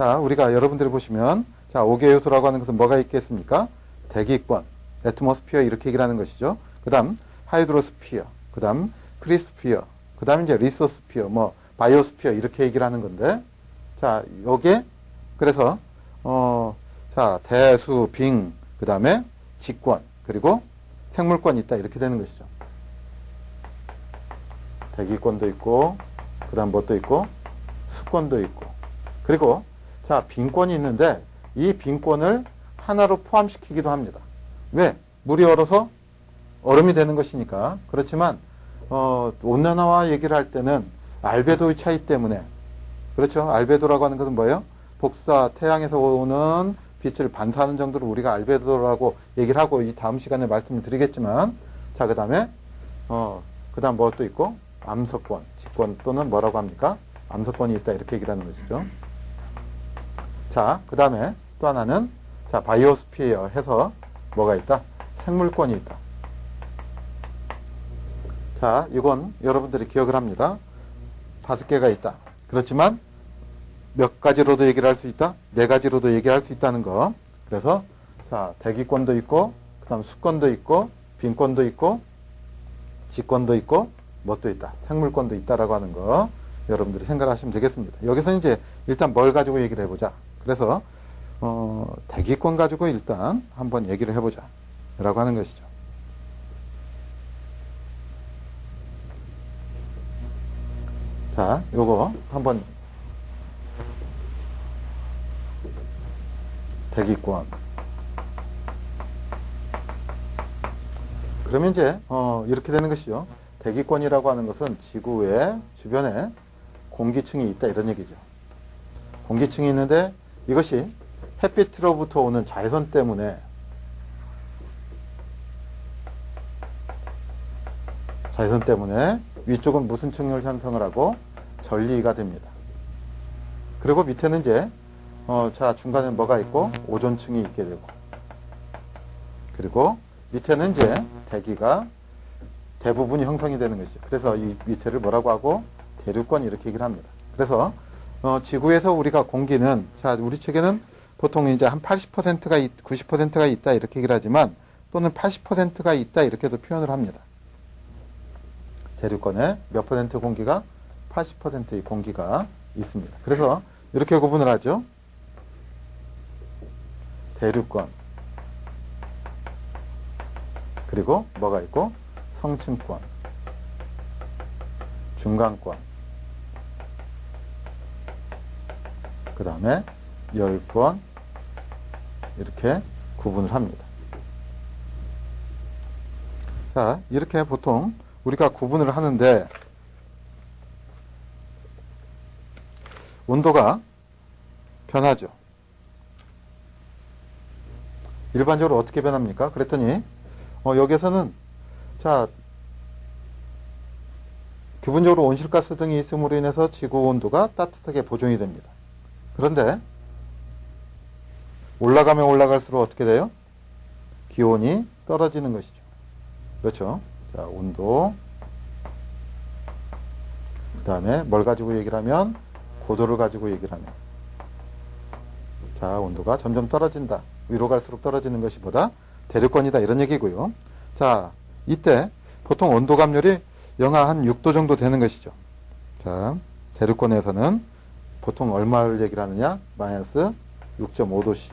자, 우리가 여러분들이 보시면, 자, 5개 요소라고 하는 것은 뭐가 있겠습니까? 대기권, 애트모스피어 이렇게 얘기를 하는 것이죠. 그 다음, 하이드로스피어, 그 다음, 크리스피어, 그 다음 이제 리소스피어, 뭐, 바이오스피어 이렇게 얘기를 하는 건데, 자, 요게, 그래서, 자, 대수, 빙, 그 다음에 직권, 그리고 생물권이 있다. 이렇게 되는 것이죠. 대기권도 있고, 그 다음 뭣도 있고, 수권도 있고, 그리고, 자, 빈권이 있는데, 이 빈권을 하나로 포함시키기도 합니다. 왜? 물이 얼어서 얼음이 되는 것이니까. 그렇지만, 온난화와 얘기를 할 때는 알베도의 차이 때문에, 그렇죠? 알베도라고 하는 것은 뭐예요? 복사, 태양에서 오는 빛을 반사하는 정도로 우리가 알베도라고 얘기를 하고 이 다음 시간에 말씀을 드리겠지만, 자, 그 다음에, 그 다음 뭐 또 있고, 암석권, 직권 또는 뭐라고 합니까? 암석권이 있다. 이렇게 얘기를 하는 것이죠. 자, 그 다음에 또 하나는, 자, 바이오스피어 해서 뭐가 있다? 생물권이 있다. 자, 이건 여러분들이 기억을 합니다. 5개가 있다. 그렇지만 몇 가지로도 얘기를 할 수 있다? 4가지로도 얘기를 할 수 있다는 거. 그래서, 자, 대기권도 있고, 그 다음 수권도 있고, 빈권도 있고, 직권도 있고, 뭣도 있다? 생물권도 있다라고 하는 거. 여러분들이 생각하시면 되겠습니다. 여기서 이제 일단 뭘 가지고 얘기를 해보자. 그래서, 대기권 가지고 일단 한번 얘기를 해보자. 라고 하는 것이죠. 자, 요거 한번 대기권. 그러면 이제 이렇게 되는 것이죠. 대기권이라고 하는 것은 지구의 주변에 공기층이 있다 이런 얘기죠. 공기층이 있는데 이것이 햇빛으로부터 오는 자외선 때문에 위쪽은 무슨 층을 형성을 하고 전리가 됩니다. 그리고 밑에는 이제 자, 중간에 뭐가 있고 오존층이 있게 되고, 그리고 밑에는 이제 대기가 대부분이 형성이 되는 것이죠. 그래서 이 밑에를 뭐라고 하고 대류권 이렇게 얘기를 합니다. 그래서 지구에서 우리가 공기는, 자, 우리 책에는 보통 이제 한 80%가 90%가 있다 이렇게 얘기를 하지만, 또는 80%가 있다 이렇게도 표현을 합니다. 대류권에 몇 퍼센트 공기가? 80%의 공기가 있습니다. 그래서 이렇게 구분을 하죠. 대류권, 그리고 뭐가 있고 성층권, 중간권, 그 다음에 열권, 이렇게 구분을 합니다. 자, 이렇게 보통 우리가 구분을 하는데, 온도가 변하죠. 일반적으로 어떻게 변합니까? 그랬더니 여기에서는, 자, 기본적으로 온실가스 등이 있음으로 인해서 지구 온도가 따뜻하게 보존이 됩니다. 그런데 올라가면 올라갈수록 어떻게 돼요? 기온이 떨어지는 것이죠. 그렇죠? 자, 온도, 그 다음에 뭘 가지고 얘기를 하면 고도를 가지고 얘기를 하면, 자, 온도가 점점 떨어진다. 위로 갈수록 떨어지는 것이 보다 대류권이다 이런 얘기고요. 자, 이때 보통 온도 감률이 영하 한 6도 정도 되는 것이죠. 자, 대류권에서는 보통 얼마를 얘기를 하느냐? 마이너스 6.5도씨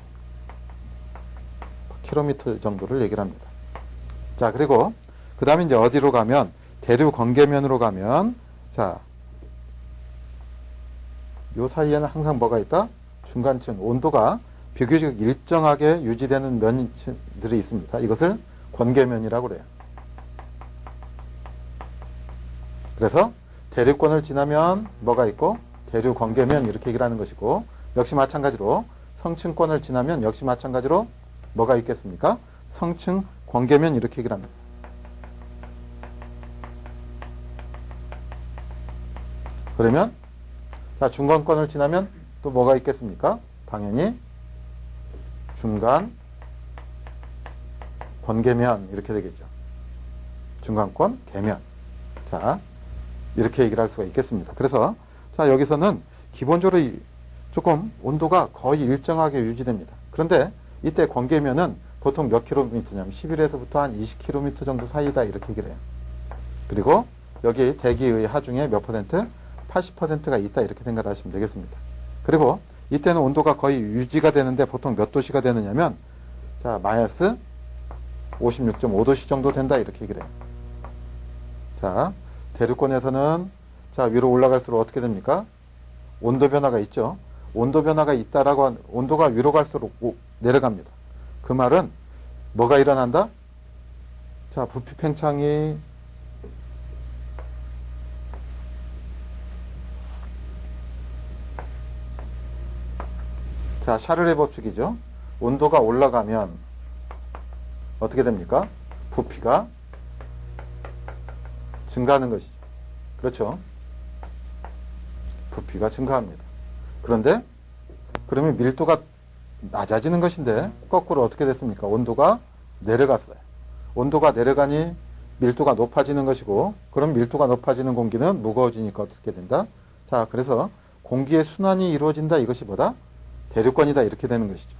킬로미터 정도를 얘기를 합니다. 자, 그리고 그 다음에 이제 어디로 가면, 대류 건계면으로 가면, 자, 요 사이에는 항상 뭐가 있다? 중간층, 온도가 비교적 일정하게 유지되는 면들이 있습니다. 이것을 건계면이라고 그래요. 그래서 대류권을 지나면 뭐가 있고 대류 건계면 이렇게 얘기를 하는 것이고, 역시 마찬가지로 성층권을 지나면 역시 마찬가지로 뭐가 있겠습니까? 성층 건계면 이렇게 얘기를 합니다. 그러면, 자, 중간권을 지나면 또 뭐가 있겠습니까? 당연히 중간 권계면 이렇게 되겠죠. 중간권 계면. 자, 이렇게 얘기를 할 수가 있겠습니다. 그래서 자, 여기서는 기본적으로 조금 온도가 거의 일정하게 유지됩니다. 그런데 이때 권계면은 보통 몇 킬로미터냐면 11에서부터 한 20km 정도 사이다 이렇게 얘기를 해요. 그리고 여기 대기의 하중에 몇 퍼센트? 80%가 있다 이렇게 생각을 하시면 되겠습니다. 그리고 이때는 온도가 거의 유지가 되는데 보통 몇 도씨가 되느냐면 자 마이너스 56.5도씨 정도 된다 이렇게 얘기를 해요. 자 대륙권에서는 자 위로 올라갈수록 어떻게 됩니까? 온도 변화가 있죠. 온도 변화가 있다라고 온도가 위로 갈수록 내려갑니다. 그 말은 뭐가 일어난다? 자 부피 팽창이 자 샤를레 법칙이죠. 온도가 올라가면 어떻게 됩니까? 부피가 증가하는 것이죠. 그렇죠? 부피가 증가합니다. 그런데 그러면 밀도가 낮아지는 것인데 거꾸로 어떻게 됐습니까? 온도가 내려갔어요. 온도가 내려가니 밀도가 높아지는 것이고 그럼 밀도가 높아지는 공기는 무거워지니까 어떻게 된다? 자 그래서 공기의 순환이 이루어진다. 이것이 뭐다? 대륙권이다. 이렇게 되는 것이죠.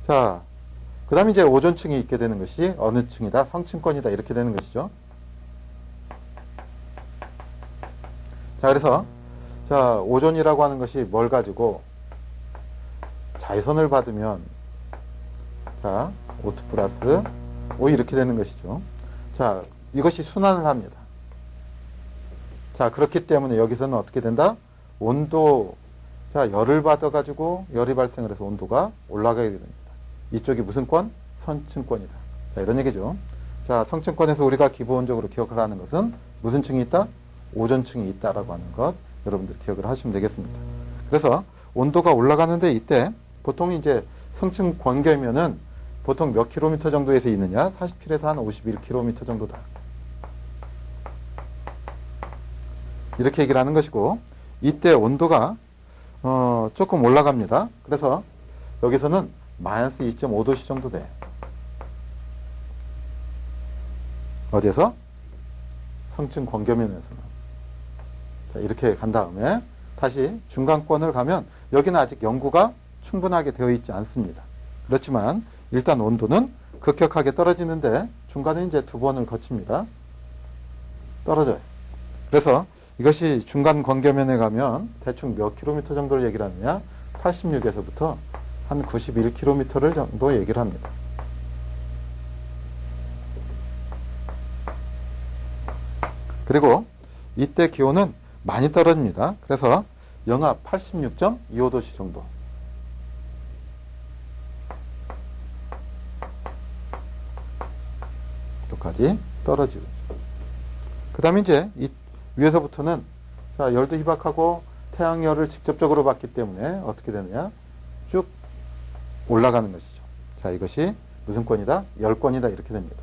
자 그 다음에 이제 오존층이 있게 되는 것이 어느 층이다? 성층권이다. 이렇게 되는 것이죠. 자 그래서 자 오존이라고 하는 것이 뭘 가지고 자외선을 받으면 자 O2 플러스 O 이렇게 되는 것이죠. 자 이것이 순환을 합니다. 자 그렇기 때문에 여기서는 어떻게 된다? 온도 자 열을 받아 가지고 열이 발생을 해서 온도가 올라가게 됩니다. 이쪽이 무슨 권? 선층권이다. 자 이런 얘기죠. 자 성층권에서 우리가 기본적으로 기억을 하는 것은 무슨 층이 있다? 오존층이 있다라고 하는 것 여러분들 기억을 하시면 되겠습니다. 그래서 온도가 올라가는데 이때 보통 이제 성층 권계면은 보통 몇 킬로미터 정도에서 있느냐? 47에서 한 51km 정도다. 이렇게 얘기를 하는 것이고 이때 온도가 조금 올라갑니다. 그래서 여기서는 마이너스 2.5도씨 정도 돼. 어디에서? 성층 권계면에서는. 자, 이렇게 간 다음에 다시 중간권을 가면 여기는 아직 연구가 충분하게 되어 있지 않습니다. 그렇지만 일단 온도는 급격하게 떨어지는데 중간에 이제 두 번을 거칩니다. 떨어져요. 그래서 이것이 중간 권계면에 가면 대충 몇 킬로미터 정도를 얘기를 하느냐? 86에서부터 한 91km를 정도 얘기를 합니다. 그리고 이때 기온은 많이 떨어집니다. 그래서 영하 86.25도씨 정도. 까지 떨어지고. 그 다음에 이제 이 위에서부터는 자, 열도 희박하고 태양열을 직접적으로 받기 때문에 어떻게 되느냐? 쭉 올라가는 것이죠. 자, 이것이 무슨 권이다? 열권이다. 이렇게 됩니다.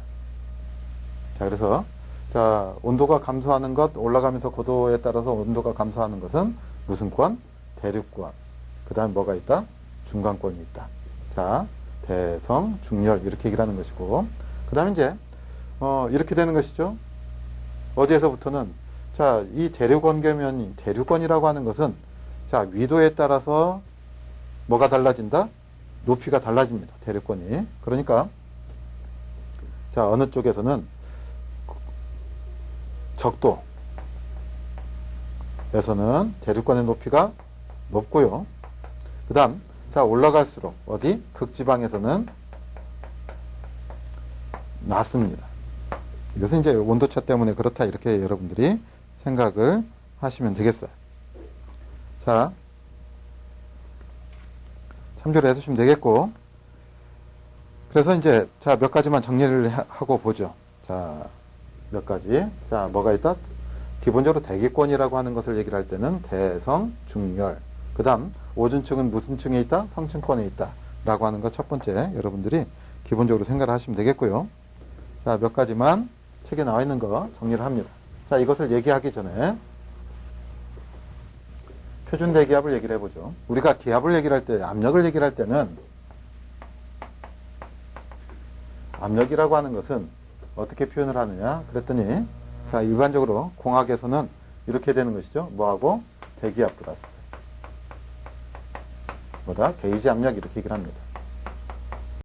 자, 그래서 자, 온도가 감소하는 것, 올라가면서 고도에 따라서 온도가 감소하는 것은 무슨 권? 대륙권. 그 다음에 뭐가 있다? 중간권이 있다. 자, 대성, 중열 이렇게 얘기를 하는 것이고 그 다음에 이제 이렇게 되는 것이죠. 어디에서부터는 자, 이 대륙권계면 대륙권이라고 하는 것은 자, 위도에 따라서 뭐가 달라진다? 높이가 달라집니다. 대륙권이. 그러니까 자, 어느 쪽에서는 적도에서는 대륙권의 높이가 높고요. 그 다음 자, 올라갈수록 어디? 극지방에서는 낮습니다. 이것은 이제 온도차 때문에 그렇다 이렇게 여러분들이 생각을 하시면 되겠어요. 자, 참조를 해주시면 되겠고 그래서 이제 자, 몇 가지만 정리를 하고 보죠. 자, 몇 가지. 자, 뭐가 있다? 기본적으로 대기권이라고 하는 것을 얘기를 할 때는 대성, 중열. 그 다음 오존층은 무슨 층에 있다? 성층권에 있다. 라고 하는 것 첫 번째 여러분들이 기본적으로 생각을 하시면 되겠고요. 자, 몇 가지만 책에 나와 있는 거 정리를 합니다. 자, 이것을 얘기하기 전에 표준 대기압을 얘기를 해보죠. 우리가 기압을 얘기를 할 때, 압력을 얘기를 할 때는 압력이라고 하는 것은 어떻게 표현을 하느냐 그랬더니 자, 일반적으로 공학에서는 이렇게 되는 것이죠. 뭐하고? 대기압 플러스 뭐다? 게이지 압력 이렇게 얘기를 합니다.